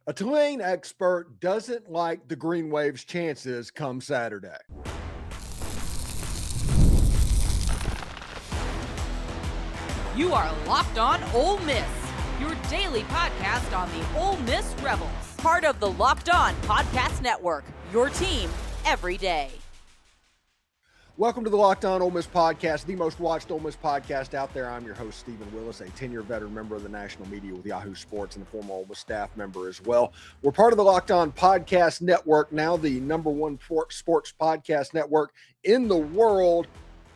A Tulane expert doesn't like the Green Wave's chances come Saturday. You are Locked On Ole Miss, your daily podcast on the Ole Miss Rebels. Part of the Locked On Podcast Network, your team every day. Welcome to the Locked On Ole Miss podcast, the most watched Ole Miss podcast out there. I'm your host, Stephen Willis, a 10-year veteran member of the national media with Yahoo Sports and a former Ole Miss staff member as well. We're part of the Locked On Podcast Network, now the number one sports podcast network in the world.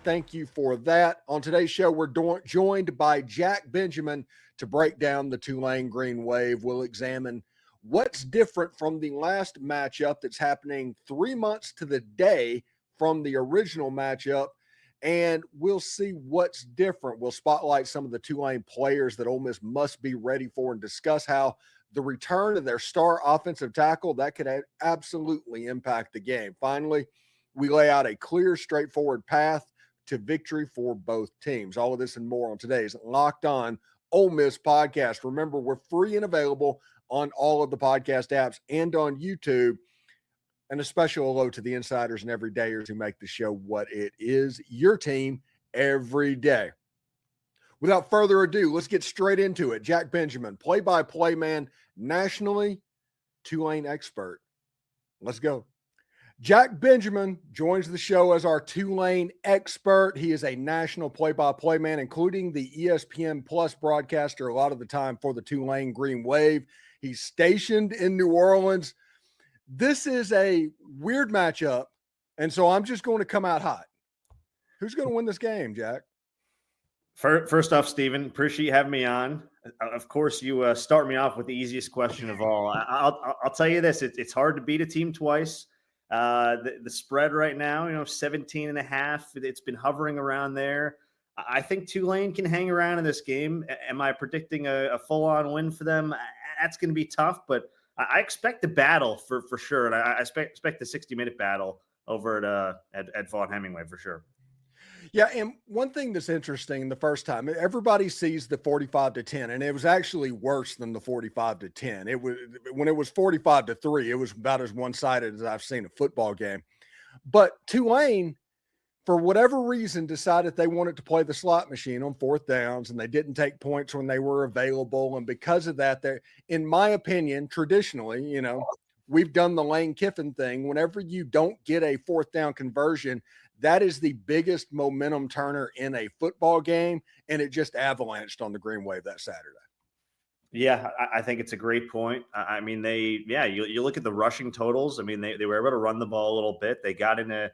Thank you for that. On today's show, we're joined by Jack Benjamin to break down the Tulane Green Wave. We'll examine what's different from the last matchup that's happening 3 months to the day from the original matchup, and we'll see what's different. We'll spotlight some of the Tulane players that Ole Miss must be ready for and discuss how the return of their star offensive tackle, that could absolutely impact the game. Finally, we lay out a clear, straightforward path to victory for both teams. All of this and more on today's Locked On Ole Miss podcast. Remember, we're free and available on all of the podcast apps and on YouTube. And a special hello to the insiders and everydayers who make the show what it is, your team every day. Without further ado, let's get straight into it. Jack Benjamin, play-by-play man, nationally, Tulane expert. Let's go. Jack Benjamin joins the show as our Tulane expert. He is a national play-by-play man, including the ESPN Plus broadcaster a lot of the time for the Tulane Green Wave. He's stationed in New Orleans. This is a weird matchup, and so I'm just going to come out hot. Who's going to win this game, Jack? First off, Stephen, appreciate you having me on. Of course, you start me off with the easiest question of all. I'll tell you this. It's hard to beat a team twice. The spread right now, 17 and a half. It's been hovering around there. I think Tulane can hang around in this game. Am I predicting a full-on win for them? That's going to be tough, but I expect the battle for sure. And I expect the 60-minute battle over at Vaughn Hemingway for sure. Yeah, and one thing that's interesting, the first time, everybody sees the 45-10, and it was actually worse than the 45-10. It was when it was 45-3, it was about as one-sided as I've seen a football game. But Tulane, for whatever reason, decided they wanted to play the slot machine on fourth downs, and they didn't take points when they were available. And because of that, they're, in my opinion, traditionally, we've done the Lane Kiffin thing. Whenever you don't get a fourth down conversion, that is the biggest momentum turner in a football game, and it just avalanched on the Green Wave that Saturday. Yeah, I think it's a great point. I mean, you look at the rushing totals. I mean, they were able to run the ball a little bit. They got into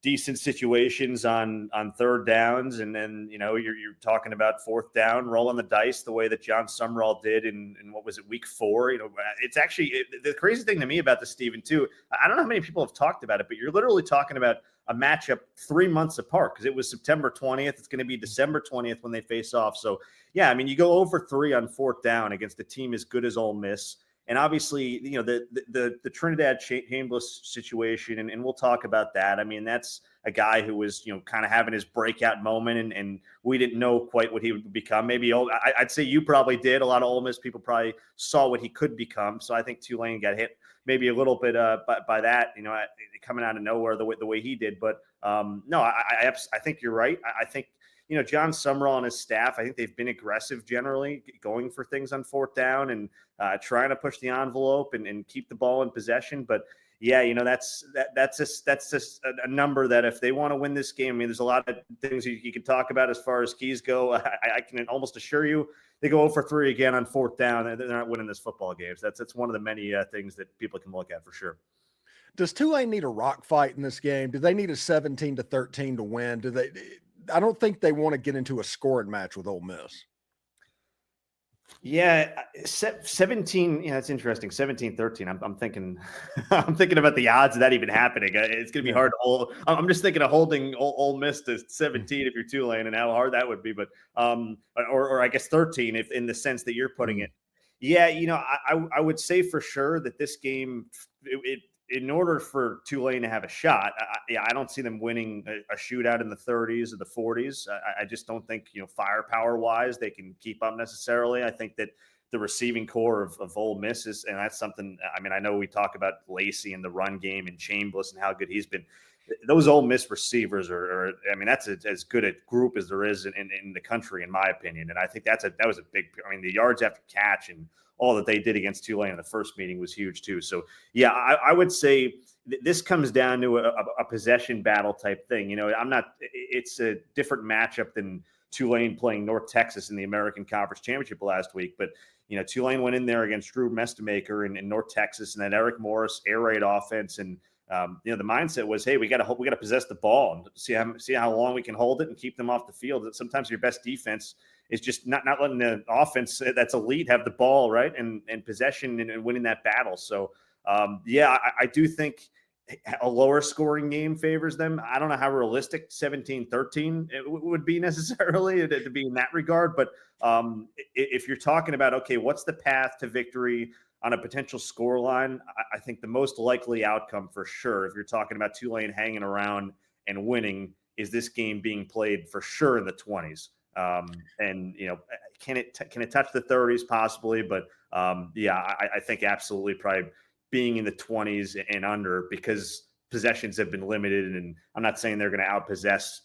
decent situations on third downs, and then you're talking about fourth down, rolling the dice the way that John Sumrall did in what was it, week 4. It's actually the crazy thing to me about this, Stephen, too. I don't know how many people have talked about it, but you're literally talking about a matchup 3 months apart, because it was September 20th. It's going to be December 20th when they face off. So yeah, I mean, you go over 3 on fourth down against a team as good as Ole Miss. And obviously, the Trinidad Chambliss situation, and we'll talk about that. I mean, that's a guy who was, kind of having his breakout moment, and we didn't know quite what he would become. Maybe I'd say you probably did. A lot of Ole Miss people probably saw what he could become. So I think Tulane got hit maybe a little bit by that, coming out of nowhere the way he did. But no, I think you're right. I think John Sumrall and his staff, I think they've been aggressive generally, going for things on fourth down and trying to push the envelope and keep the ball in possession. But yeah, that's just a number that if they want to win this game, I mean, there's a lot of things you can talk about as far as keys go. I can almost assure you they go 0 for 3 again on fourth down, and they're not winning this football game. So that's one of the many things that people can look at for sure. Does Tulane need a rock fight in this game? Do they need a 17-13 to win? I don't think they want to get into a scoring match with Ole Miss. Yeah, 17. Yeah, that's interesting. 17-13. I'm thinking, I'm thinking about the odds of that even happening. It's going to be hard to hold. I'm just thinking of holding Ole Miss to 17 if you're Tulane, and how hard that would be. But or I guess 13 if in the sense that you're putting it. Yeah, I would say for sure that this game, in order for Tulane to have a shot, I don't see them winning a shootout in the 30s or the 40s. I just don't think, firepower-wise, they can keep up necessarily. I think that the receiving core of Ole Miss is, and that's something. I mean, I know we talk about Lacy and the run game and Chambliss and how good he's been. Those Ole Miss receivers are I mean, that's as good a group as there is in the country, in my opinion. And I think that was a big. I mean, the yards after catch and all that they did against Tulane in the first meeting was huge too. So yeah, I would say this comes down to a possession battle type thing. You know, it's a different matchup than Tulane playing North Texas in the American Conference Championship last week. But, you know, Tulane went in there against Drew Mestemaker in North Texas and then Eric Morris air raid offense. And, you know, the mindset was, hey, we got to possess the ball and see how long we can hold it and keep them off the field. That sometimes your best defense is just not letting the offense that's elite have the ball, right, and possession and winning that battle. So, yeah, I do think a lower scoring game favors them. I don't know how realistic 17-13 it would be necessarily to be in that regard. But if you're talking about, okay, what's the path to victory on a potential score line, I think the most likely outcome for sure, if you're talking about Tulane hanging around and winning, is this game being played for sure in the 20s. And, you know, can it touch the 30s possibly? But yeah, I think absolutely probably being in the 20s and under, because possessions have been limited. And I'm not saying they're going to outpossess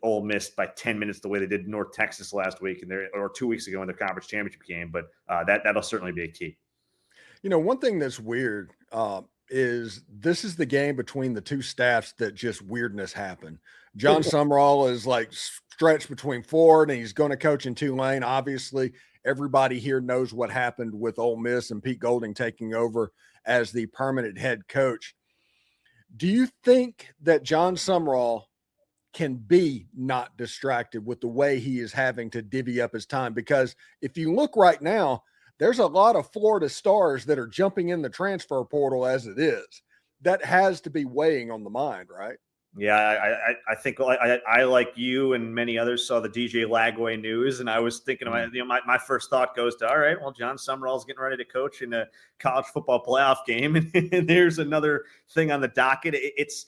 Ole Miss by 10 minutes the way they did North Texas last week or 2 weeks ago in the conference championship game. But that'll certainly be a key. You know, one thing that's weird is this is the game between the two staffs that just weirdness happened. John Sumrall is like stretched between Ford, and he's going to coach in Tulane. Obviously, everybody here knows what happened with Ole Miss and Pete Golding taking over as the permanent head coach. Do you think that John Sumrall can be not distracted with the way he is having to divvy up his time? Because if you look right now, there's a lot of Florida stars that are jumping in the transfer portal as it is. That has to be weighing on the mind, right? Yeah, I think I like you and many others saw the DJ Lagway news, and I was thinking, my first thought goes to, all right, well, John Sumrall's getting ready to coach in a college football playoff game, and there's another thing on the docket. It's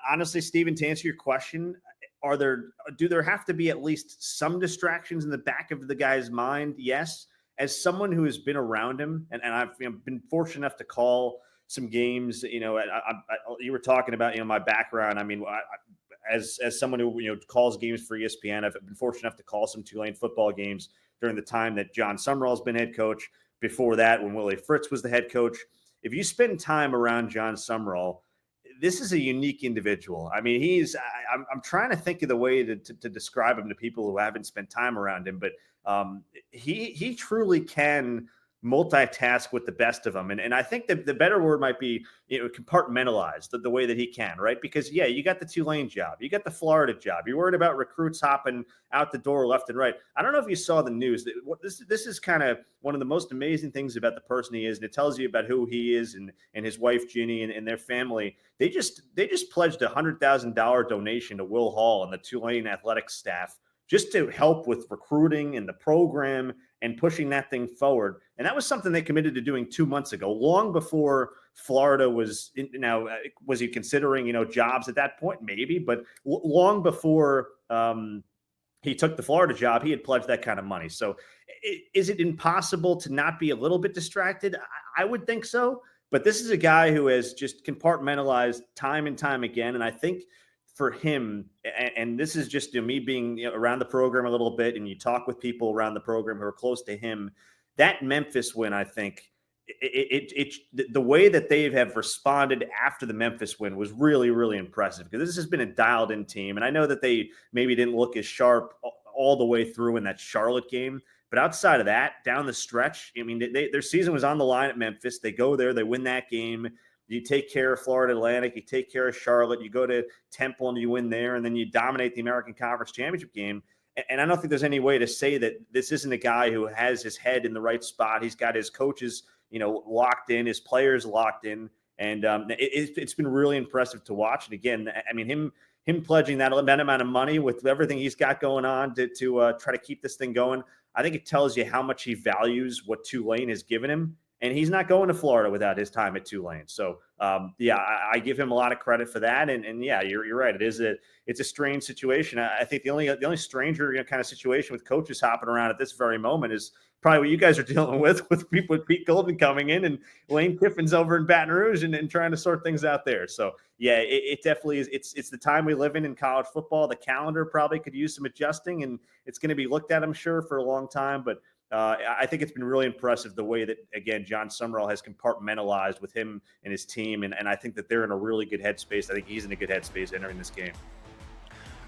honestly, Stephen, to answer your question, do there have to be at least some distractions in the back of the guy's mind? Yes. As someone who has been around him, and I've been fortunate enough to call some games, you know, you were talking about, you know, my background. I mean, as someone who, you know, calls games for ESPN, I've been fortunate enough to call some Tulane football games during the time that John Sumrall's been head coach. Before that, when Willie Fritz was the head coach. If you spend time around John Sumrall, this is a unique individual. I mean, I'm trying to think of the way to describe him to people who haven't spent time around him, but he truly can multitask with the best of them. And I think that the better word might be, you know, compartmentalized the way that he can, right? Because yeah, you got the Tulane job, you got the Florida job, you're worried about recruits hopping out the door left and right. I don't know if you saw the news. This is kind of one of the most amazing things about the person he is, and it tells you about who he is and his wife Ginny and their family. They just pledged $100,000 donation to Will Hall and the Tulane athletics staff just to help with recruiting and the program and pushing that thing forward. And that was something they committed to doing 2 months ago, long before Florida was was he considering, you know, jobs at that point? Maybe, but long before he took the Florida job, he had pledged that kind of money. So is it impossible to not be a little bit distracted? I would think so. But this is a guy who has just compartmentalized time and time again. And I think for him, and this is just, you know, me being, you know, around the program a little bit, and you talk with people around the program who are close to him, that Memphis win, I think the way that they have responded after the Memphis win was really, really impressive, because this has been a dialed in team. And I know that they maybe didn't look as sharp all the way through in that Charlotte game, but outside of that, down the stretch, I mean, their season was on the line at Memphis. They go there, they win that game. You take care of Florida Atlantic, you take care of Charlotte, you go to Temple and you win there, and then you dominate the American Conference Championship game. And I don't think there's any way to say that this isn't a guy who has his head in the right spot. He's got his coaches, you know, locked in, his players locked in, and it's been really impressive to watch. And again, I mean, him pledging that amount of money with everything he's got going on to try to keep this thing going, I think it tells you how much he values what Tulane has given him. And he's not going to Florida without his time at Tulane. So, I give him a lot of credit for that. And yeah, you're right. It's a strange situation. I think the only stranger kind of situation with coaches hopping around at this very moment is probably what you guys are dealing with Pete Golden coming in and Lane Kiffin's over in Baton Rouge and trying to sort things out there. So yeah, it definitely is. It's the time we live in college football. The calendar probably could use some adjusting, and it's going to be looked at, I'm sure, for a long time. But I think it's been really impressive the way that, again, John Sumrall has compartmentalized with him and his team. And I think that they're in a really good headspace. I think he's in a good headspace entering this game.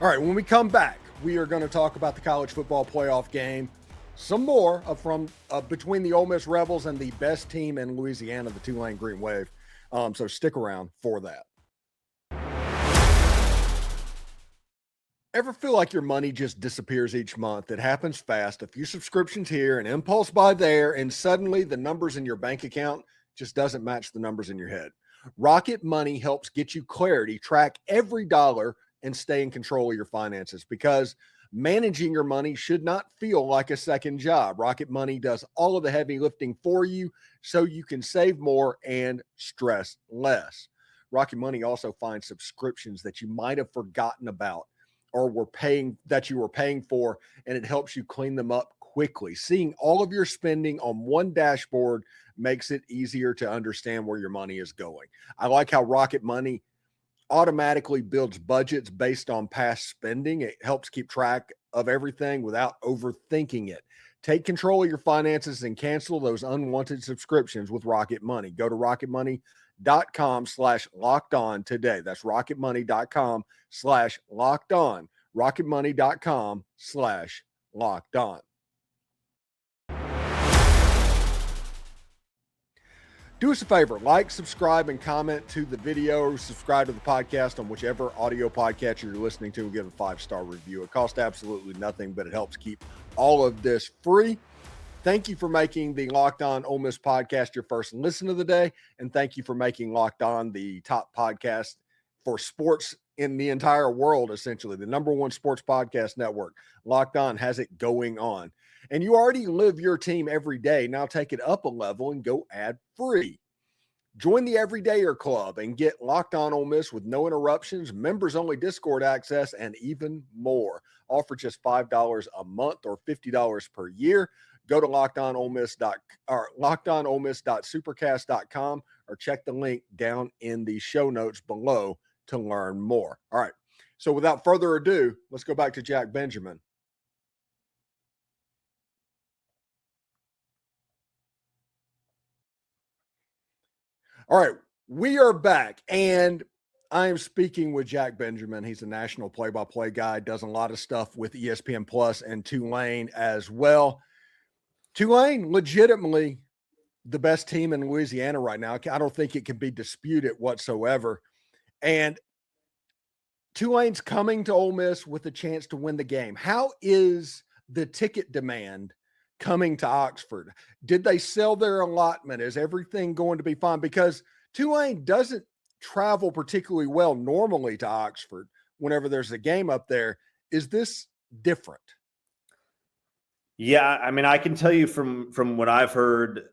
All right, when we come back, we are going to talk about the college football playoff game. Some more from between the Ole Miss Rebels and the best team in Louisiana, the Tulane Green Wave. So stick around for that. Ever feel like your money just disappears each month? It happens fast. A few subscriptions here, an impulse buy there, and suddenly the numbers in your bank account just doesn't match the numbers in your head. Rocket Money helps get you clarity, track every dollar, and stay in control of your finances, because managing your money should not feel like a second job. Rocket Money does all of the heavy lifting for you so you can save more and stress less. Rocket Money also finds subscriptions that you might have forgotten about or you were paying for, and it helps you clean them up quickly. Seeing all of your spending on one dashboard makes it easier to understand where your money is going. I like how Rocket Money automatically builds budgets based on past spending. It helps keep track of everything without overthinking it. Take control of your finances and cancel those unwanted subscriptions with Rocket Money. Go to rocketmoney.com/lockedon today. That's rocketmoney.com/lockedon. rocketmoney.com/lockedon. Do us a favor, like, subscribe, and comment to the video. Subscribe to the podcast on whichever audio podcast you're listening to and give a 5-star review. It costs absolutely nothing, but it helps keep all of this free. Thank you for making the Locked On Ole Miss podcast your first listen of the day, and thank you for making Locked On the top podcast for sports in the entire world, essentially. The #1 sports podcast network. Locked On has it going on. And you already live your team every day. Now take it up a level and go ad-free. Join the Everydayer Club and get Locked On Ole Miss with no interruptions, members-only Discord access, and even more. All for just $5 a month or $50 per year. Go to lockedonolemiss.supercast.com or check the link down in the show notes below to learn more. All right. So without further ado, let's go back to Jack Benjamin. All right, we are back, and I am speaking with Jack Benjamin. He's a national play-by-play guy, does a lot of stuff with ESPN Plus and Tulane as well. Tulane, legitimately the best team in Louisiana right now. I don't think it can be disputed whatsoever. And Tulane's coming to Ole Miss with a chance to win the game. How is the ticket demand coming to Oxford? Did they sell their allotment? Is everything going to be fine? Because Tulane doesn't travel particularly well normally to Oxford whenever there's a game up there. Is this different? Yeah, I mean, I can tell you from what I've heard,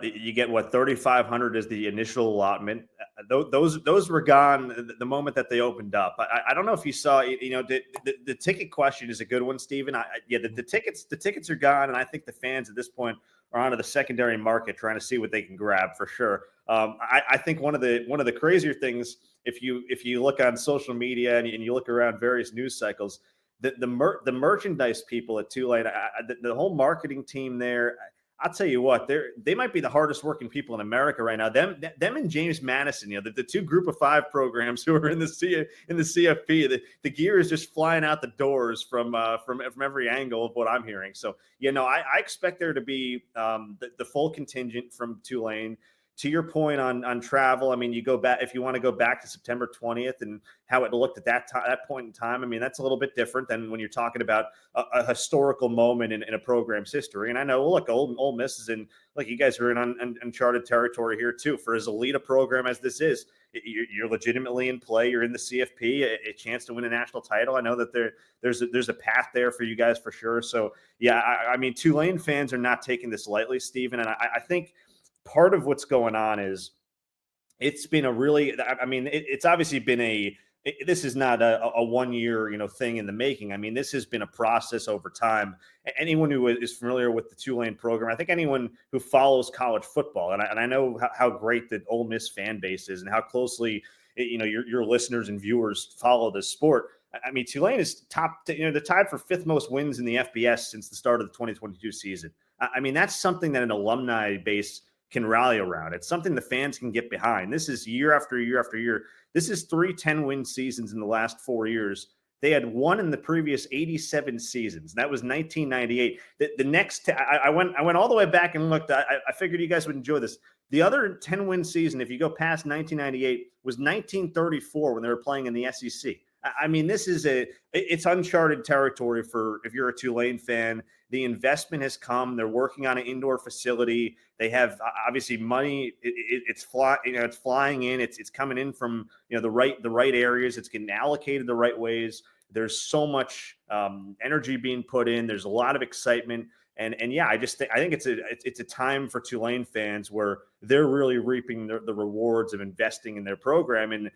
you get 3,500 is the initial allotment. Those were gone the moment that they opened up. I don't know if you saw, the ticket question is a good one, Stephen. The tickets are gone, and I think the fans at this point are onto the secondary market trying to see what they can grab for sure. I think one of the crazier things, if you look on social media and you look around various news cycles, the merchandise people at Tulane, the whole marketing team there, I'll tell you what, they might be the hardest working people in America right now. Them and James Madison, the two Group of 5 programs who are in the CFP. The gear is just flying out the doors from every angle of what I'm hearing. So I expect there to be the full contingent from Tulane. To your point on travel, I mean, you go back, if you want to go back to September 20th and how it looked at that point in time, I mean, that's a little bit different than when you're talking about a historical moment in a program's history. And I know, look, Ole Miss is in, like, you guys are in uncharted territory here too. For as elite a program as this is, you're legitimately in play. You're in the CFP, a chance to win a national title. I know that there's a path there for you guys for sure. So yeah, I mean, Tulane fans are not taking this lightly, Stephen, and I think part of what's going on is it's been a really, I mean, it's obviously been this is not a 1 year, thing in the making. I mean, this has been a process over time. Anyone who is familiar with the Tulane program, I think anyone who follows college football, and I know how great the Ole Miss fan base is and how closely, your listeners and viewers follow this sport. I mean, Tulane is they're tied for 5th most wins in the FBS since the start of the 2022 season. I mean, that's something that an alumni base can rally around. It's something the fans can get behind. This is year after year after year. This is 3 10-win seasons in the last 4 years. They had one in the previous 87 seasons. That was 1998. The next, I went all the way back and looked. I figured you guys would enjoy this. The other 10-win season, if you go past 1998, was 1934 when they were playing in the SEC. I mean, it's uncharted territory for if you're a Tulane fan. The investment has come. They're working on an indoor facility. They have obviously money. It's flying in. It's coming in from the right areas. It's getting allocated the right ways. There's so much energy being put in. There's a lot of excitement. And yeah, I think it's a time for Tulane fans where they're really reaping the rewards of investing in their program. And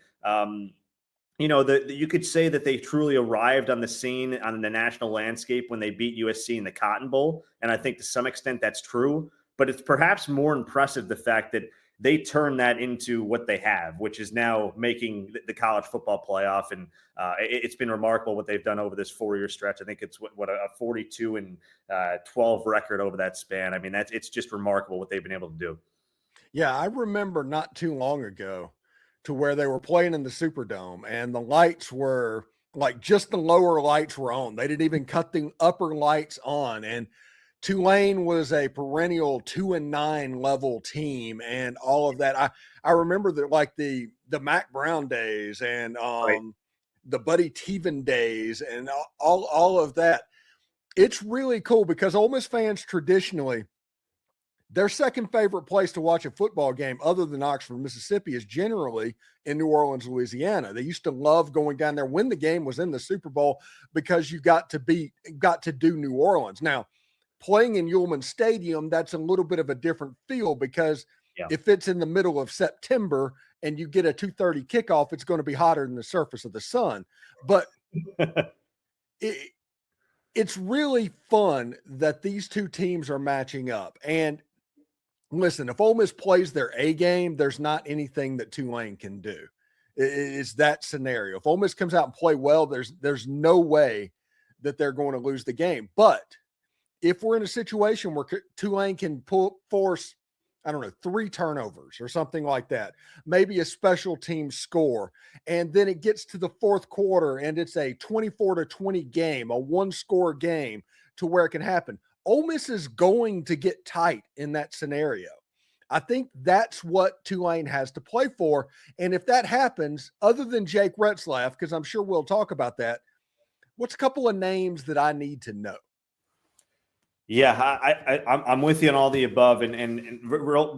you could say that they truly arrived on the scene on the national landscape when they beat USC in the Cotton Bowl. And I think to some extent that's true, but it's perhaps more impressive the fact that they turned that into what they have, which is now making the college football playoff. And it's been remarkable what they've done over this 4-year stretch. I think it's a 42-12 record over that span. I mean, it's just remarkable what they've been able to do. Yeah, I remember not too long ago to where they were playing in the Superdome and the lights were like just the lower lights were on. They didn't even cut the upper lights on. And Tulane was a perennial 2-9 level team and all of that. I remember that like the Mac Brown days and the Buddy Teven days and all of that. It's really cool because Ole Miss fans traditionally, their second favorite place to watch a football game other than Oxford, Mississippi is generally in New Orleans, Louisiana. They used to love going down there when the game was in the Super Bowl because you got to do New Orleans. Now, playing in Ullman Stadium, that's a little bit of a different feel because if it's in the middle of September and you get a 2:30 kickoff, it's going to be hotter than the surface of the sun. But it's really fun that these two teams are matching up. And listen, if Ole Miss plays their A game, there's not anything that Tulane can do. It's that scenario. If Ole Miss comes out and play well, there's no way that they're going to lose the game. But if we're in a situation where Tulane can force, 3 turnovers or something like that, maybe a special team score, and then it gets to the fourth quarter and it's a 24-20 game, a 1-score game to where it can happen. Ole Miss is going to get tight in that scenario. I think that's what Tulane has to play for. And if that happens, other than Jake Retzlaff, because I'm sure we'll talk about that, what's a couple of names that I need to know? Yeah, I'm with you on all the above, and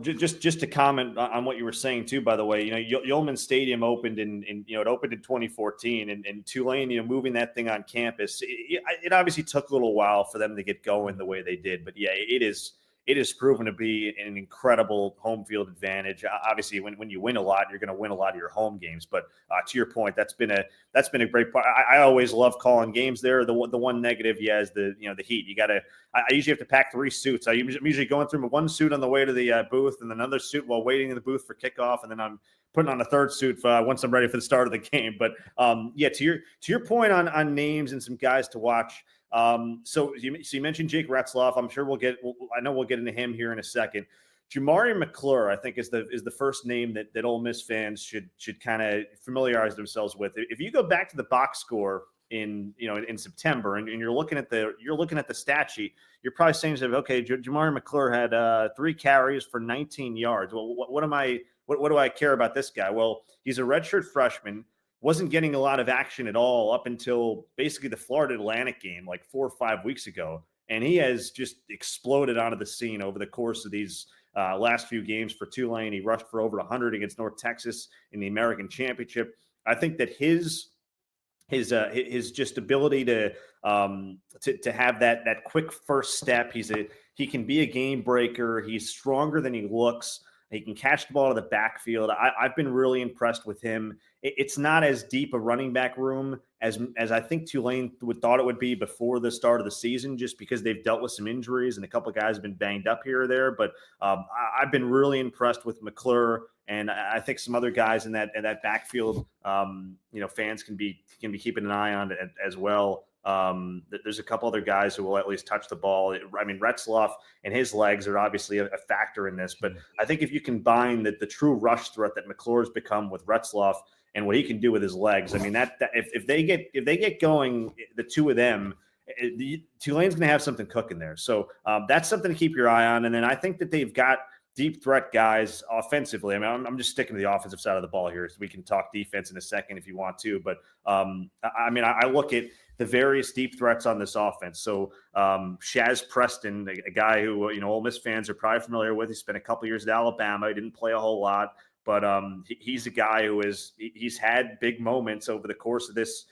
just to comment on what you were saying too. By the way, Ullman Stadium opened it opened in 2014, and Tulane, moving that thing on campus, it obviously took a little while for them to get going the way they did, but yeah, it is proven to be an incredible home field advantage. Obviously, when you win a lot, you're going to win a lot of your home games. But to your point, that's been a great part. I always love calling games there. The one negative, is the heat. I usually have to pack 3 suits. I'm usually going through one suit on the way to the booth, and another suit while waiting in the booth for kickoff, and then I'm putting on a third suit once I'm ready for the start of the game. But to your point on names and some guys to watch. So you mentioned Jake Retzlaff. I'm sure we'll get into him here in a second. Jamari McClure, I think, is the first name that Ole Miss fans should kind of familiarize themselves with. If you go back to the box score in September and you're looking at the stat sheet, you're probably saying to yourself, okay, Jamari McClure had 3 carries for 19 yards. Well, what do I care about this guy? Well, he's a redshirt freshman. Wasn't getting a lot of action at all up until basically the Florida Atlantic game like 4 or 5 weeks ago. And he has just exploded onto the scene over the course of these last few games for Tulane. He rushed for over 100 against North Texas in the American Championship. I think that his just ability to have that quick first step. He's He can be a game breaker. He's stronger than he looks. He can catch the ball to the backfield. I've been really impressed with him. It's not as deep a running back room as I think Tulane thought it would be before the start of the season, just because they've dealt with some injuries and a couple of guys have been banged up here or there. But I've been really impressed with McClure, and I think some other guys in that backfield, fans can be keeping an eye on as well. There's a couple other guys who will at least touch the ball. I mean, Retzloff and his legs are obviously a factor in this, but I think if you combine the true rush threat that McClure's become with Retzloff and what he can do with his legs, I mean, that if they get going, the two of them, Tulane's going to have something cooking there. So that's something to keep your eye on. And then I think that they've got deep threat guys offensively. I mean, I'm just sticking to the offensive side of the ball here, so we can talk defense in a second if you want to. But I look at the various deep threats on this offense. So Shaz Preston, a guy who Ole Miss fans are probably familiar with. He spent a couple years at Alabama. He didn't play a whole lot, but he's a guy who he's had big moments over the course of this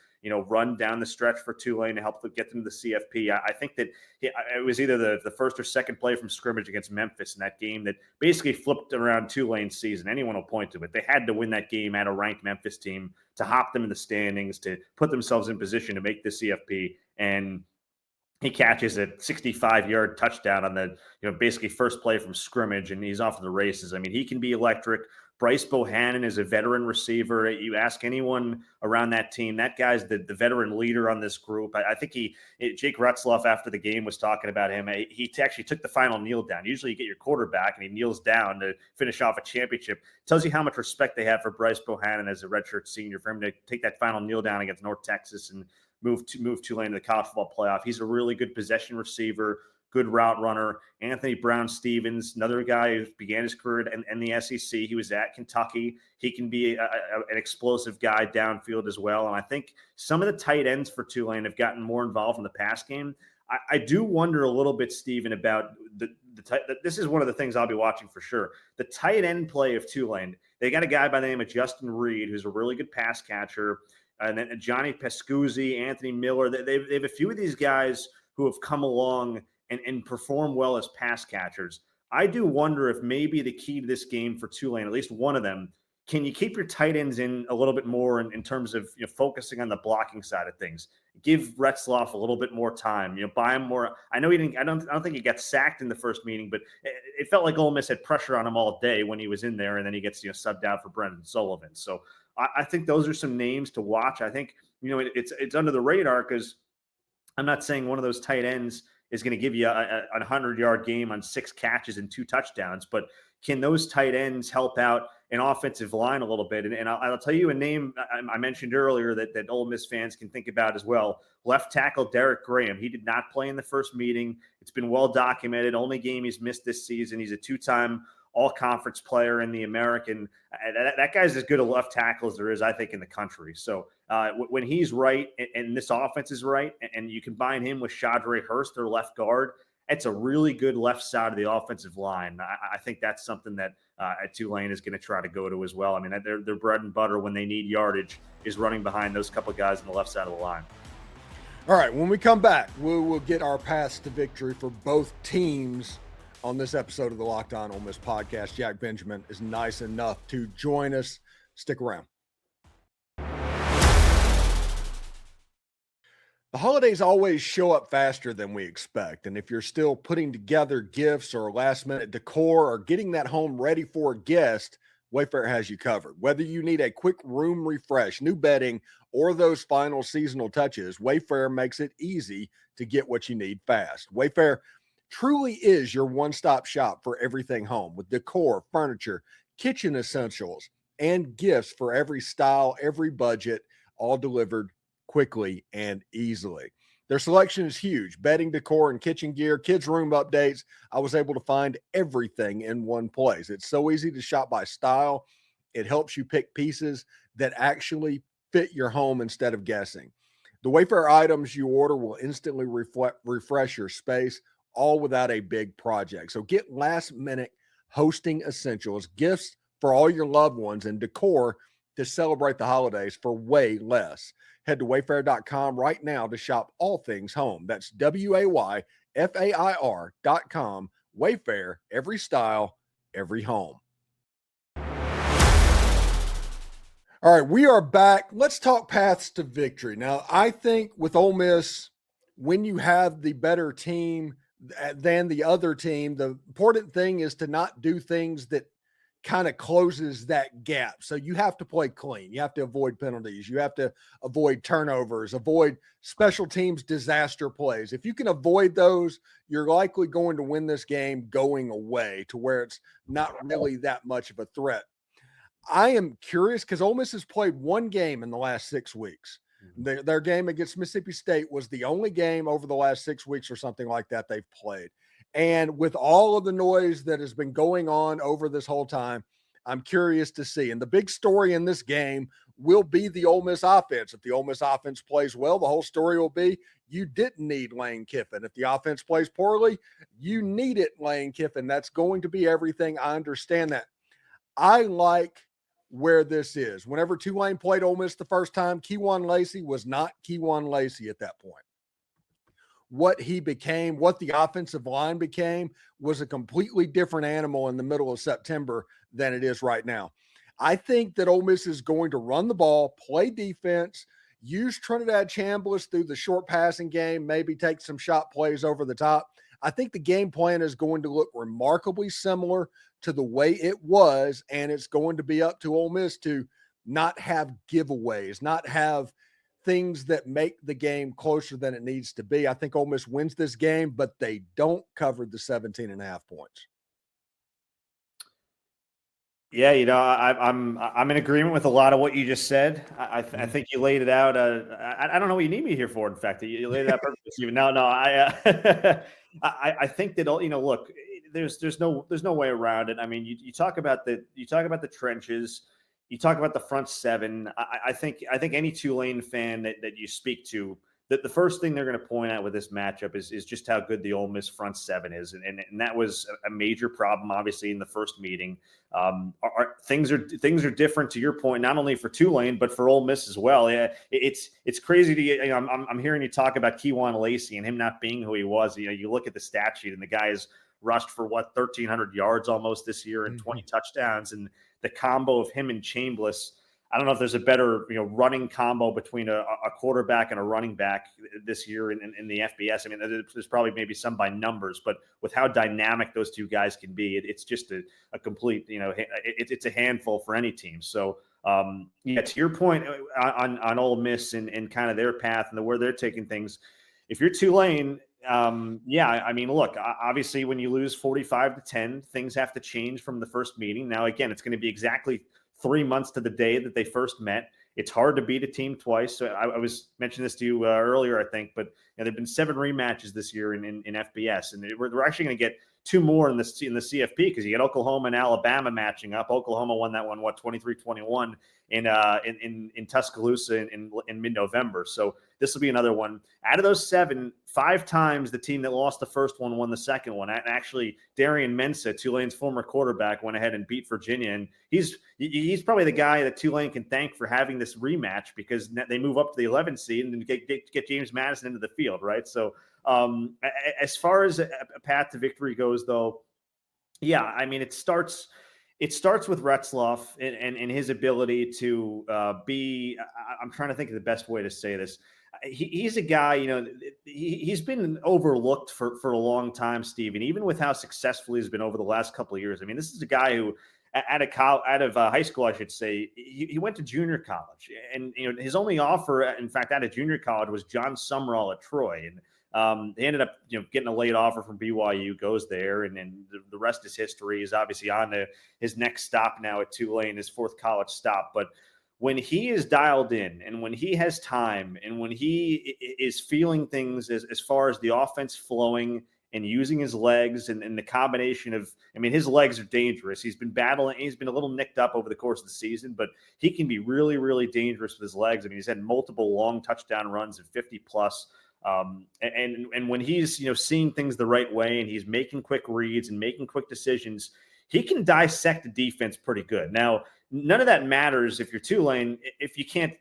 run down the stretch for Tulane to help get them to the CFP. I think that it was either the first or second play from scrimmage against Memphis in that game that basically flipped around Tulane's season. Anyone will point to it. They had to win that game at a ranked Memphis team to hop them in the standings, to put themselves in position to make the CFP. And he catches a 65-yard touchdown on the basically first play from scrimmage, and he's off to the races. I mean, he can be electric. Bryce Bohannon is a veteran receiver. You ask anyone around that team, that guy's the veteran leader on this group. I think Jake Retzloff after the game was talking about him. He actually took the final kneel down. Usually you get your quarterback and he kneels down to finish off a championship. Tells you how much respect they have for Bryce Bohannon as a redshirt senior, for him to take that final kneel down against North Texas and move Tulane to the college football playoff. He's a really good possession receiver, good route runner. Anthony Brown-Stevens, another guy who began his career in the SEC. He was at Kentucky. He can be an explosive guy downfield as well. And I think some of the tight ends for Tulane have gotten more involved in the pass game. I do wonder a little bit, Stephen, about this is one of the things I'll be watching for sure. The tight end play of Tulane. They got a guy by the name of Justin Reed, who's a really good pass catcher. And then Johnny Pescuzzi, Anthony Miller. They have a few of these guys who have come along and perform well as pass catchers. I do wonder if maybe the key to this game for Tulane, at least one of them, can you keep your tight ends in a little bit more in terms of focusing on the blocking side of things? Give Retzloff a little bit more time. Buy him more. I know he didn't. I don't think he got sacked in the first meeting, but it felt like Ole Miss had pressure on him all day when he was in there, and then he gets subbed out for Brendan Sullivan. So I think those are some names to watch. I think it's under the radar because I'm not saying one of those tight ends is going to give you a 100-yard game on 6 catches and 2 touchdowns. But can those tight ends help out an offensive line a little bit? And I'll tell you a name I mentioned earlier that Ole Miss fans can think about as well. Left tackle Derek Graham. He did not play in the first meeting. It's been well documented. Only game he's missed this season. He's a 2-time all-conference player in the American. That guy's as good a left tackle as there is, I think, in the country. So when he's right and this offense is right, and you combine him with Shadre Hurst, their left guard, it's a really good left side of the offensive line. I think that's something that Tulane is going to try to go to as well. I mean, their bread and butter when they need yardage is running behind those couple of guys on the left side of the line. All right, when we come back, we will get our paths to victory for both teams on this episode of the Locked On Ole Miss podcast. Jack Benjamin is nice enough to join us. Stick around. The holidays always show up faster than we expect. And if you're still putting together gifts or last-minute decor or getting that home ready for a guest, Wayfair has you covered. Whether you need a quick room refresh, new bedding, or those final seasonal touches, Wayfair makes it easy to get what you need fast. Wayfair truly is your one-stop shop for everything home, with decor, furniture, kitchen essentials, and gifts for every style, every budget, all delivered quickly and easily. Their selection is huge. Bedding, decor, and kitchen gear, kids' room updates. I was able to find everything in one place. It's so easy to shop by style. It helps you pick pieces that actually fit your home instead of guessing. The Wayfair items you order will instantly refresh your space, all without a big project. So get last-minute hosting essentials, gifts for all your loved ones, and decor to celebrate the holidays for way less. Head to wayfair.com right now to shop all things home. That's Fair.com. Wayfair, every style, every home. All right, we are back. Let's talk paths to victory. Now, I think with Ole Miss, when you have the better team than the other team, the important thing is to not do things that kind of closes that gap. So you have to play clean. You have to avoid penalties. You have to avoid turnovers, avoid special teams disaster plays. If you can avoid those, you're likely going to win this game going away to where it's not really that much of a threat. I am curious because Ole Miss has played one game in the last 6 weeks. Their game against Mississippi State was the only game over the last 6 weeks or something like that they've played. And with all of the noise that has been going on over this whole time, I'm curious to see. And the big story in this game will be the Ole Miss offense. If the Ole Miss offense plays well, the whole story will be you didn't need Lane Kiffin. If the offense plays poorly, you needed Lane Kiffin. That's going to be everything. I understand that. I like where this is. Whenever Tulane played Ole Miss the first time, Keon Lacy was not Keon Lacy at that point. What he became, what the offensive line became, was a completely different animal in the middle of September than it is right now. I think that Ole Miss is going to run the ball, play defense, use Trinidad Chambliss through the short passing game, maybe take some shot plays over the top. I think the game plan is going to look remarkably similar to the way it was, and it's going to be up to Ole Miss to not have giveaways, not have things that make the game closer than it needs to be. I think Ole Miss wins this game, but they don't cover the 17.5 points. Yeah, I'm in agreement with a lot of what you just said. I think you laid it out. I don't know what you need me here for. In fact, you laid it out perfectly, Stephen. No, I think that look, there's no way around it. I mean, you talk about the trenches, you talk about the front seven. I think any Tulane fan that you speak to, that the first thing they're going to point out with this matchup is just how good the Ole Miss front seven is, and that was a major problem, obviously, in the first meeting. Things are different, to your point, not only for Tulane but for Ole Miss as well. Yeah, it's crazy to get. I'm hearing you talk about Keon Lacy and him not being who he was. You look at the stat sheet and the guy is rushed for 1,300 yards almost this year and 20 touchdowns, and the combo of him and Chambliss. I don't know if there's a better, running combo between a quarterback and a running back this year in the FBS. I mean, there's probably maybe some by numbers, but with how dynamic those two guys can be, it's just a complete, it's a handful for any team. So, to your point on Ole Miss and kind of their path and where they're taking things, if you're Tulane, I mean, look, obviously when you lose 45-10, things have to change from the first meeting. Now, again, it's going to be exactly 3 months to the day that they first met. It's hard to beat a team twice. So I was mentioning this to you earlier, I think, but there've been 7 rematches this year in FBS, and we're actually going to get 2 more in the CFP because you get Oklahoma and Alabama matching up. Oklahoma won that one 23-21 in Tuscaloosa in mid-November. So this will be another one. Out of those 7, 5 times the team that lost the first one won the second one. And actually, Darian Mensah, Tulane's former quarterback, went ahead and beat Virginia. And he's probably the guy that Tulane can thank for having this rematch because they move up to the 11th seed and get James Madison into the field, right? So as far as a path to victory goes, though, yeah, I mean, it starts with Retzloff and his ability to be. I'm trying to think of the best way to say this. He's a guy, he's been overlooked for a long time, Steve, and even with how successful he's been over the last couple of years. I mean, this is a guy who, out of high school, I should say, he went to junior college, and his only offer, in fact, out of junior college was John Sumrall at Troy, and he ended up getting a late offer from BYU, goes there, and then the rest is history. He's obviously on to his next stop now at Tulane, his 4th college stop, but when he is dialed in and when he has time and when he is feeling things as far as the offense flowing and using his legs and the combination of, I mean, his legs are dangerous. He's been battling. He's been a little nicked up over the course of the season, but he can be really, really dangerous with his legs. I mean, he's had multiple long touchdown runs of 50 plus. And when he's, seeing things the right way and he's making quick reads and making quick decisions, he can dissect the defense pretty good. Now, none of that matters if you're Tulane, if you can't,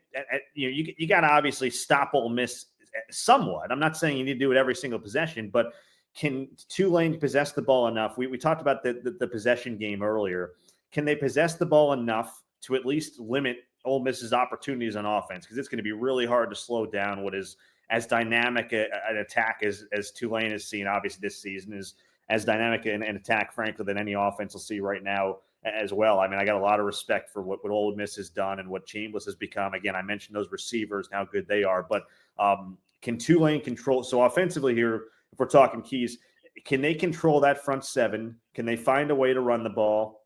you got to obviously stop Ole Miss somewhat. I'm not saying you need to do it every single possession, but can Tulane possess the ball enough? We talked about the possession game earlier. Can they possess the ball enough to at least limit Ole Miss's opportunities on offense? Because it's going to be really hard to slow down what is as dynamic an attack as Tulane has seen, obviously, this season, is as dynamic an attack, frankly, than any offense will see right now as well. I mean, I got a lot of respect for what Ole Miss has done and what Chambliss has become. Again, I mentioned those receivers and how good they are, but can Tulane control? So offensively here, if we're talking keys, can they control that front seven? Can they find a way to run the ball?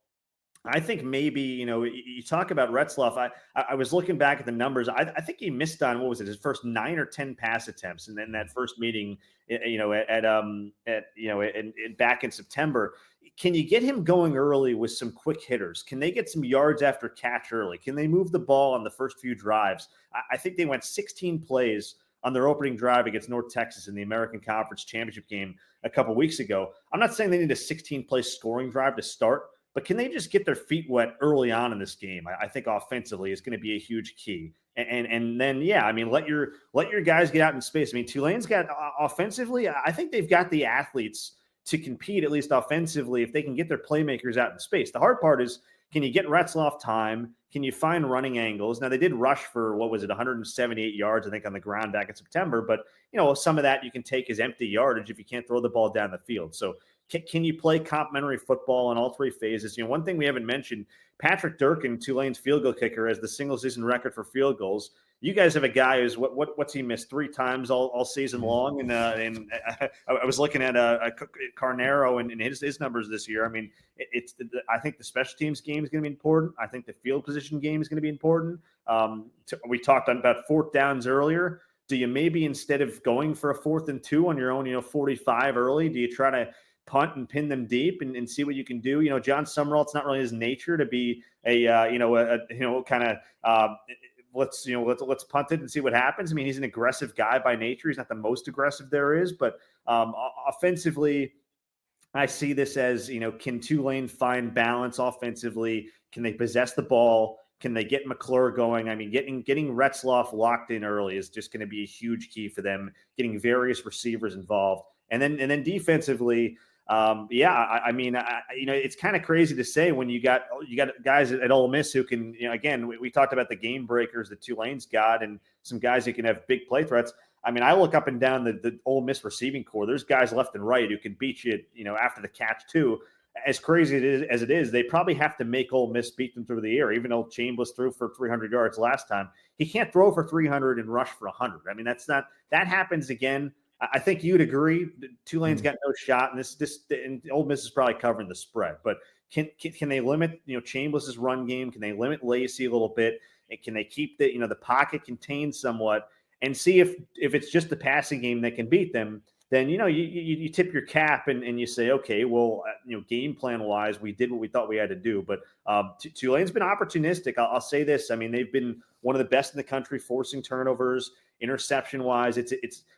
I think maybe, you talk about Retzloff. I was looking back at the numbers. I think he missed on, what was it, his first 9 or 10 pass attempts. And then that first meeting, back in September. Can you get him going early with some quick hitters? Can they get some yards after catch early? Can they move the ball on the first few drives? I think they went 16 plays on their opening drive against North Texas in the American Conference Championship game a couple of weeks ago. I'm not saying they need a 16-play scoring drive to start, but can they just get their feet wet early on in this game? I think offensively is going to be a huge key. And then, yeah, I mean, let your guys get out in space. I mean, Tulane's got offensively, I think they've got the athletes to compete, at least offensively, if they can get their playmakers out in space. The hard part is, can you get Retzloff time? Can you find running angles? Now, they did rush for, 178 yards, I think, on the ground back in September. But, some of that you can take as empty yardage if you can't throw the ball down the field. So can you play complementary football in all three phases? One thing we haven't mentioned, Patrick Durkin, Tulane's field goal kicker, has the single season record for field goals. You guys have a guy who's what's he missed 3 times all season long, and I was looking at Carnero and his numbers this year. I mean, I think the special teams game is going to be important. I think the field position game is going to be important. We talked about fourth downs earlier. Do you maybe, instead of going for a 4th and 2 on your own, 45 early, do you try to punt and pin them deep and see what you can do? John Sumrall, it's not really his nature to be let's punt it and see what happens. I mean, he's an aggressive guy by nature. He's not the most aggressive there is, but offensively, I see this as, can Tulane find balance offensively? Can they possess the ball? Can they get McClure going? I mean, getting Retzloff locked in early is just going to be a huge key for them, getting various receivers involved. And then defensively, it's kind of crazy to say when you got guys at Ole Miss who can, again, we talked about the game breakers that Tulane's got and some guys who can have big play threats. I mean, I look up and down the Ole Miss receiving core. There's guys left and right who can beat you, after the catch too. As crazy as it is, they probably have to make Ole Miss beat them through the air, even though Chambliss threw for 300 yards last time. He can't throw for 300 and rush for 100. I mean, that happens again. I think you'd agree. Tulane's got no shot, and Ole Miss is probably covering the spread. But can they limit Chambliss's run game? Can they limit Lacy a little bit? And can they keep the pocket contained somewhat and see if it's just the passing game that can beat them? Then you tip your cap and you say, okay, well, game plan wise, we did what we thought we had to do. But Tulane's been opportunistic. I'll say this. I mean, they've been one of the best in the country forcing turnovers. Interception wise,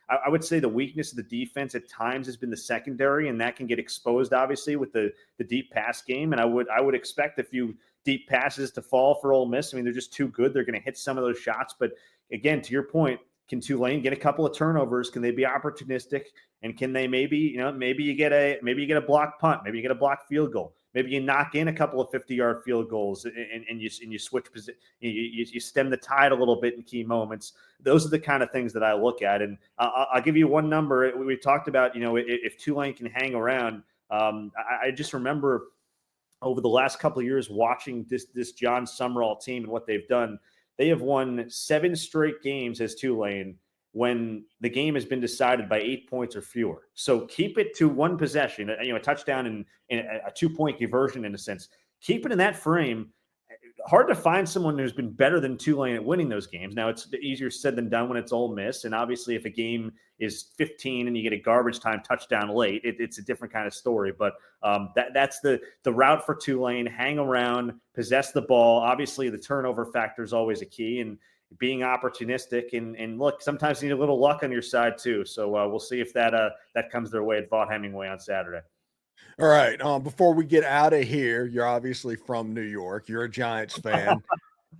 I would say the weakness of the defense at times has been the secondary, and that can get exposed obviously with the deep pass game. And I would expect a few deep passes to fall for Ole Miss. I mean, they're just too good. They're going to hit some of those shots. But again, to your point, can Tulane get a couple of turnovers? Can they be opportunistic? And can they maybe you get a block punt, maybe you get a block field goal, maybe you knock in a couple of 50-yard field goals and you switch position, you stem the tide a little bit in key moments. Those are the kind of things that I look at. And I'll give you one number. We talked about, if Tulane can hang around. I just remember over the last couple of years watching this John Sumrall team and what they've done. They have won 7 straight games as Tulane when the game has been decided by 8 points or fewer. So keep it to one possession, a touchdown and a 2-point conversion in a sense. Keep it in that frame. Hard to find someone who's been better than Tulane at winning those games. Now, it's easier said than done when it's Ole Miss. And obviously, if a game is 15 and you get a garbage time touchdown late, it's a different kind of story. But that's the route for Tulane. Hang around, possess the ball. Obviously, the turnover factor is always a key. And being opportunistic. And look, sometimes you need a little luck on your side, too. So we'll see if that comes their way at Vaught Hemingway on Saturday. All right. Before we get out of here, you're obviously from New York. You're a Giants fan.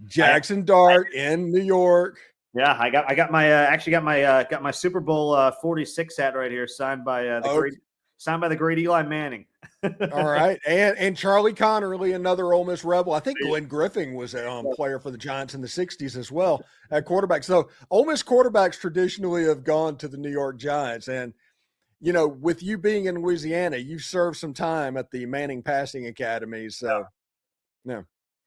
Jackson Dart in New York. Yeah, I got my Super Bowl 46 hat right here, signed by the signed by the great Eli Manning. All right. And Charlie Connerly, another Ole Miss Rebel. I think Glenn Griffin was a player for the Giants in the 60s as well at quarterback. So Ole Miss quarterbacks traditionally have gone to the New York Giants. And, you know, with you being in Louisiana, you've served some time at the Manning Passing Academy. So, yeah.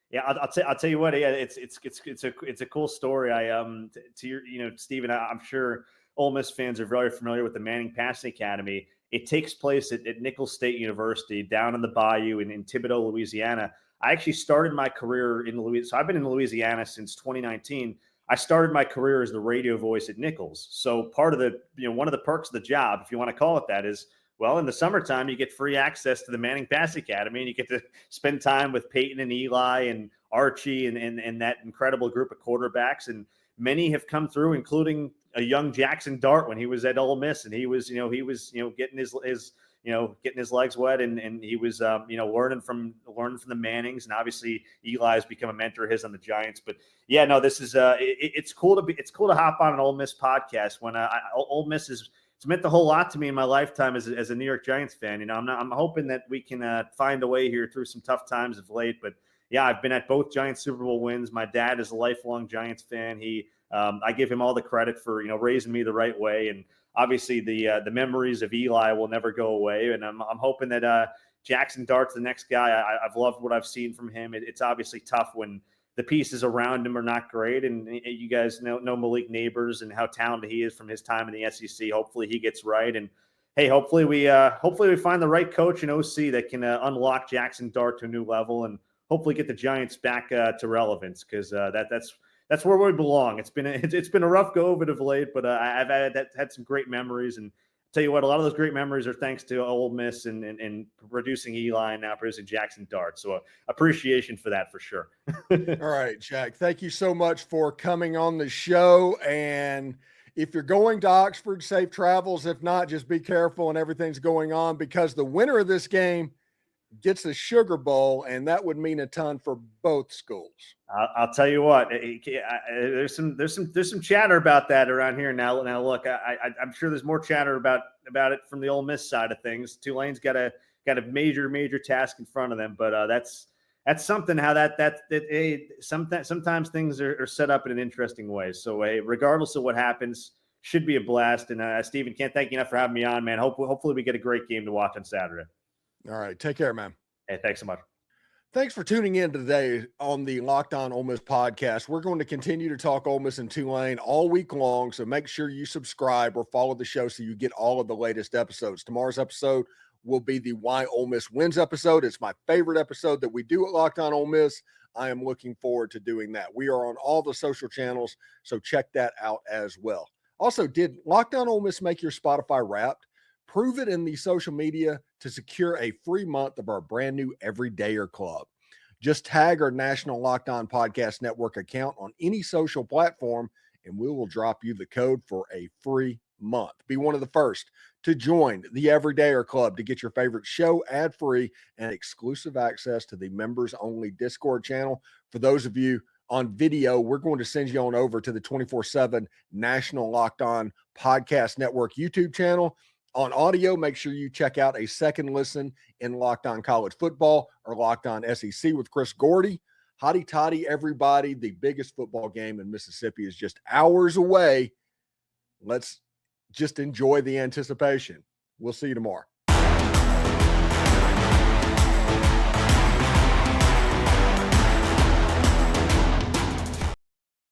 Yeah, I'll tell you what. Yeah, it's a cool story. To your, Stephen, I'm sure Ole Miss fans are very familiar with the Manning Passing Academy. It takes place at Nichols State University down in the Bayou in Thibodaux, Louisiana. I actually started my career in Louisiana. So I've been in Louisiana since 2019. I started my career as the radio voice at Nichols. So part of one of the perks of the job, if you want to call it that, is, well, in the summertime, you get free access to the Manning Pass Academy, and you get to spend time with Peyton and Eli and Archie and that incredible group of quarterbacks. And many have come through, including a young Jackson Dart when he was at Ole Miss, and he was getting his legs wet, and he was learning from the Mannings, and obviously Eli has become a mentor of his on the Giants. But yeah, no, this is it's cool to hop on an Ole Miss podcast when Ole Miss is. It's meant a whole lot to me in my lifetime as a New York Giants fan. I'm hoping that we can find a way here through some tough times of late. But yeah, I've been at both Giants Super Bowl wins. My dad is a lifelong Giants fan. I give him all the credit for raising me the right way. And obviously the memories of Eli will never go away. And I'm hoping that Jackson Dart's the next guy. I've loved what I've seen from him. It's obviously tough when the pieces around him are not great. And you guys know Malik Neighbors and how talented he is from his time in the SEC. Hopefully he gets right. And hey, hopefully we find the right coach and OC that can unlock Jackson Dart to a new level and hopefully get the Giants back to relevance, because that's where we belong. It's been a rough go of it of late, but I've had some great memories. And tell you what, a lot of those great memories are thanks to Ole Miss and producing Eli and now producing Jackson Dart. So appreciation for that for sure. All right, Jack, thank you so much for coming on the show. And if you're going to Oxford, safe travels. If not, just be careful and everything's going on, because the winner of this game gets a Sugar Bowl, and that would mean a ton for both schools. I'll tell you what, there's some chatter about that around here now. Now, look, I'm sure there's more chatter about it from the Ole Miss side of things. Tulane's got a major task in front of them, but that's something. How sometimes things are set up in an interesting way. So, regardless of what happens, should be a blast. And Stephen, can't thank you enough for having me on, man. Hopefully we get a great game to watch on Saturday. All right, take care, man. Hey, thanks so much. Thanks for tuning in today on the Locked On Ole Miss podcast. We're going to continue to talk Ole Miss and Tulane all week long, so make sure you subscribe or follow the show so you get all of the latest episodes. Tomorrow's episode will be the Why Ole Miss Wins episode. It's my favorite episode that we do at Locked On Ole Miss. I am looking forward to doing that. We are on all the social channels, so check that out as well. Also, did Locked On Ole Miss make your Spotify Wrapped? Prove it in the social media to secure a free month of our brand new Everydayer Club. Just tag our National Locked On Podcast Network account on any social platform, and we will drop you the code for a free month. Be one of the first to join the Everydayer Club to get your favorite show ad-free and exclusive access to the members-only Discord channel. For those of you on video, we're going to send you on over to the 24/7 National Locked On Podcast Network YouTube channel. On audio, make sure you check out a second listen in Locked On College Football or Locked On SEC with Chris Gordy. Hotty toddy, everybody. The biggest football game in Mississippi is just hours away. Let's just enjoy the anticipation. We'll see you tomorrow.